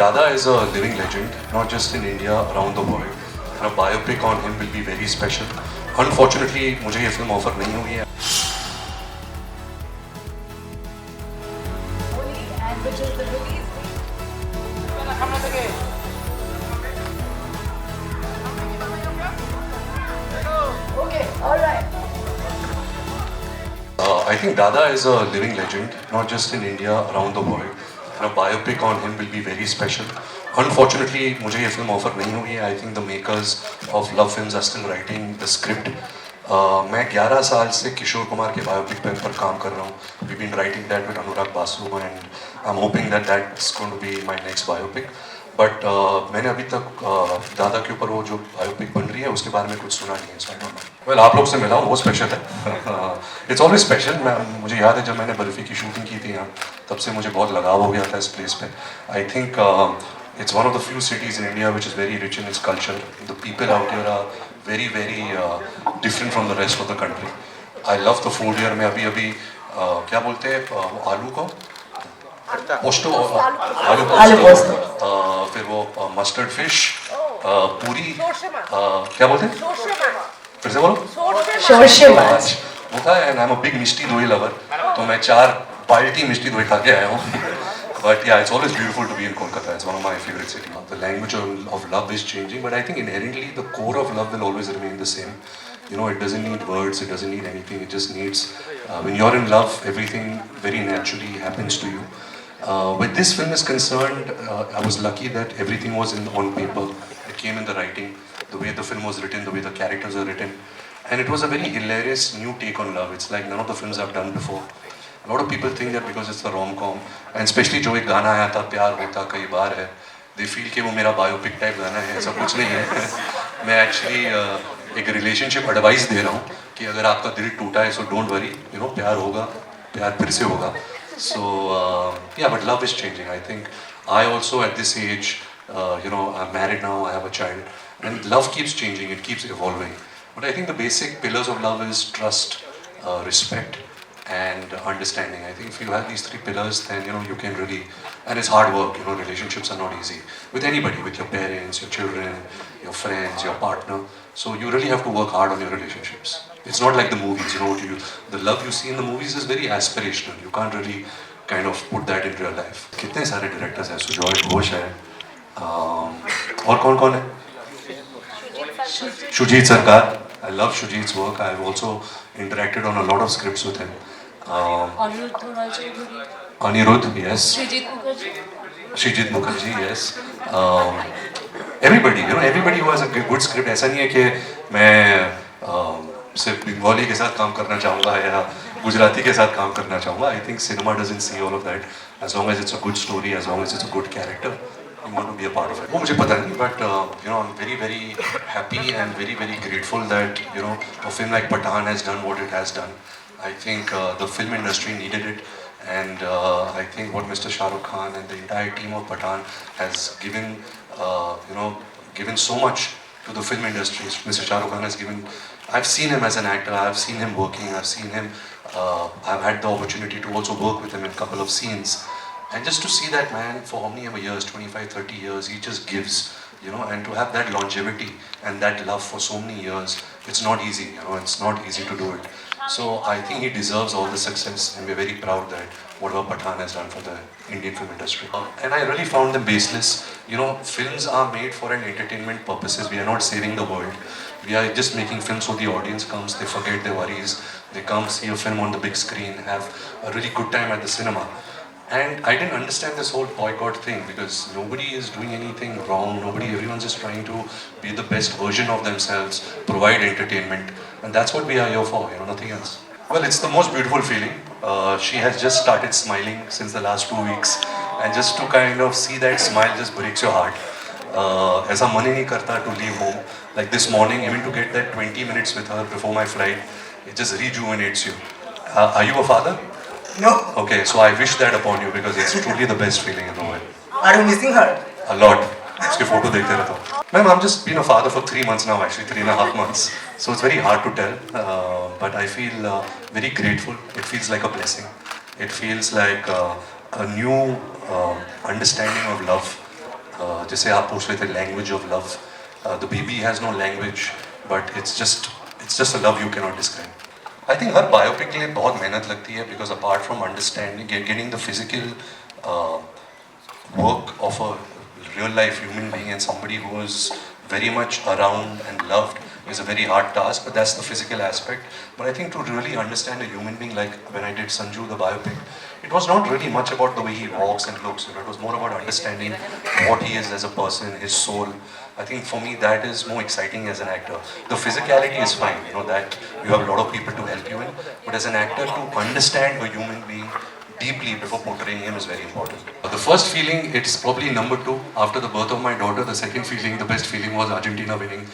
Dada is a living legend, not just in India, around the world. And a biopic on him will be very special. Unfortunately, मुझे ये film offer नहीं हुई है. And which is the release Okay, alright. I think Dada is a living legend, not just in India, around the world. And a biopic on him will be very special. Unfortunately, मुझे ये film offer नहीं हुई है. I think the makers of Love Films are still writing the script. मैं 11 साल से किशोर कुमार के biopic पर काम कर रहा हूँ. We've been writing that with Anurag Basu and I'm hoping that that's going to be my next biopic. But मैंने अभी तक दादा के ऊपर वो जो बायोपिक बन रही है उसके बारे में कुछ सुना नहीं है. So I don't know. Well, आप लोग से मिला हूँ, वो स्पेशल है. It's always special. मुझे याद है जब मैंने बर्फी की शूटिंग की थी यहाँ, तब से मुझे बहुत लगाव हो गया था इस प्लेस पे. I think it's one of the few cities in India which is very rich in its culture. The people out here are very, very different from the rest of the country. I love the food here. मैं अभी क्या बोलते हैं आलू को पोस्टो आलू पोस्तो फिर वो मस्टर्ड फिश पूरी क्या बोलते हैं फिर से बोलो शोरशे माछ वो था. And I am a big mishti doi lover, तो मैं 4 बाल्टी मिष्टी दोई खा के आया हूँ. But yeah, it's always beautiful to be in Kolkata. It's one of my favorite cities. The language of love is changing, but I think inherently the core of love will always remain the same. You know, it doesn't need words, it doesn't need anything. It just needs, when you're in love, everything very naturally happens to you. With this film is concerned, I was lucky that everything was on paper. It came in the writing, the way the film was written, the way the characters are written. And it was a very hilarious new take on love. It's like none of the films I've done before. A lot of people think that because it's a rom-com, and especially जो एक गाना आया था प्यार होता कई बार है, they feel कि वो मेरा बायोपिक टाइप गाना है. ऐसा कुछ नहीं है. मैं एक्चुअली एक रिलेशनशिप एडवाइस दे रहा हूँ कि अगर आपका दिल टूटा है, so don't worry, you know, प्यार होगा, प्यार फिर से होगा. So yeah, but love is changing. I think I also at this age, you know, I'm married now, I have a child, and love keeps changing, it keeps evolving. But I think the basic pillars of love is trust, respect, and understanding. I think if you have these 3 pillars, then you know you can really, and it's hard work. You know, relationships are not easy with anybody, with your parents, your children, your friends, your partner. So you really have to work hard on your relationships. It's not like the movies. You know, the love you see in the movies is very aspirational. You can't really kind of put that in real life. कितने सारे directors हैं? सुजॉय घोष है, और कौन है? Shujit Sarkar. I love Shujit's work. I've also interacted on a lot of scripts with him. Anirudh, yes. Shrijit Mukherjee, yes. Everybody, you know, everybody who has a good script. ऐसा नहीं है कि मैं सिर्फ बंगाली के साथ काम करना चाहूँगा या गुजराती के साथ काम करना चाहूँगा. I think cinema doesn't see all of that. As long as it's a good story, as long as it's a good character, you want to be a part of it. वो मुझे पता नहीं, but you know, I'm very, very happy and very, very grateful that you know a film like Pathaan has done what it has done. I think the film industry needed it, and I think what Mr. Shah Rukh Khan and the entire team of Pathaan has given, you know, given so much to the film industry. Mr. Shah Rukh Khan has given. I've seen him as an actor. I've seen him working. I've seen him. I've had the opportunity to also work with him in a couple of scenes, and just to see that man for how many ever years, 25, 30 years, he just gives. You know, and to have that longevity and that love for so many years, it's not easy. You know, it's not easy to do it. So I think he deserves all the success, and we're very proud that whatever Pathaan has done for the Indian film industry. And I really found them baseless. You know, films are made for an entertainment purposes. We are not saving the world. We are just making films so the audience comes, they forget their worries, they come see a film on the big screen, have a really good time at the cinema. And I didn't understand this whole boycott thing because nobody is doing anything wrong. Everyone's just trying to be the best version of themselves, provide entertainment, and that's what we are here for. You know, nothing else. Well, it's the most beautiful feeling. She has just started smiling since the last 2 weeks, and just to kind of see that smile just breaks your heart. ऐसा मन ही नहीं करता to leave home. Like this morning, even to get that 20 minutes with her before my flight, it just rejuvenates you. Are you a father? No. Okay, so I wish that upon you because it's truly the best feeling in the world. Are you missing her? A lot. उसके photo देखते रहता हूँ. Ma'am, I'm just been a father for 3 months now, actually 3.5 months. So it's very hard to tell, but I feel very grateful. It feels like a blessing. It feels like a new understanding of love. जैसे आप पूछ रहे थे language of love, the baby has no language but it's just a love you can not describe. I think हर biopic के लिए बहुत मेहनत लगती है because apart from understanding getting the physical work of a real life human being and somebody who is very much around and loved is a very hard task, but that's the physical aspect. But I think to really understand a human being, like when I did Sanju the biopic, it was not really much about the way he walks and looks, it was more about understanding what he is as a person, his soul. I think for me that is more exciting as an actor. The physicality is fine, that you have a lot of people to help you in, but as an actor to understand a human being deeply before portraying him is very important. The first feeling, it's probably number 2 after the birth of my daughter. The second feeling, the best feeling, was Argentina winning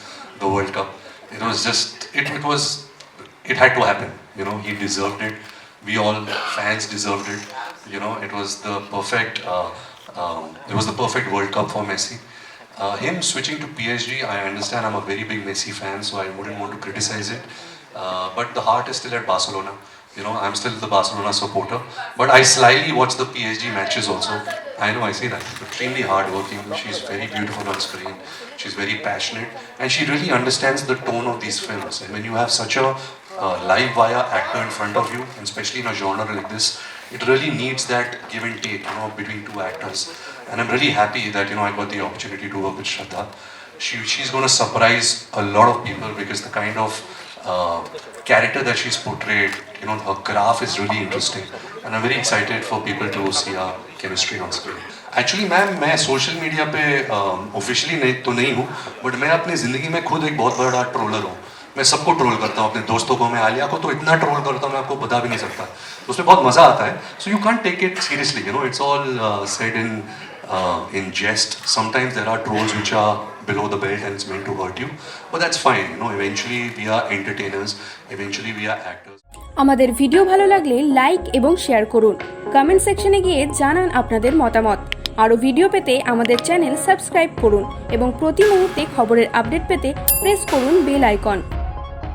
the World Cup. It was just, it had to happen. He deserved it. We all fans deserved it. It was the perfect, World Cup for Messi. Him switching to PSG, I understand. I'm a very big Messi fan, so I wouldn't want to criticize it. But the heart is still at Barcelona. I'm still the Barcelona supporter, but I slyly watch the PSG matches also. I know, I see that. Extremely hardworking. She's very beautiful on screen. She's very passionate, and she really understands the tone of these films. And when you have such a live wire actor in front of you, and especially in a genre like this, it really needs that give and take, between two actors. And I'm really happy that I got the opportunity to work with Shraddha. She's going to surprise a lot of people because the kind of character that she's portrayed, her graph is really interesting, and I'm very excited for people to see our chemistry on screen. Actually, ma'am मैं social media पे officially नहीं हूँ, but मैं अपनी ज़िंदगी में खुद एक बहुत बड़ा ट्रोलर हूँ. मैं सबको ट्रोल करता हूँ, अपने दोस्तों को, मैं आलिया को तो इतना ट्रोल करता हूँ मैं आपको बता भी नहीं सकता. उसमें बहुत मज़ा आता है. So you can't take it seriously, it's all said in jest. Sometimes there are trolls which are below the belt and it's meant to hurt you, but that's fine. Eventually we are entertainers, eventually we are actors. আমাদের video ভালো লাগলে like এবং share করুন, comment সেকশনে গিয়ে জানান আপনাদের মতামত. আরও ভিডিও পেতে আমাদের চ্যানেল সাবস্ক্রাইব করুন এবং প্রতি মুহূর্তে খবরের আপডেট পেতে প্রেস করুন বেল আইকন.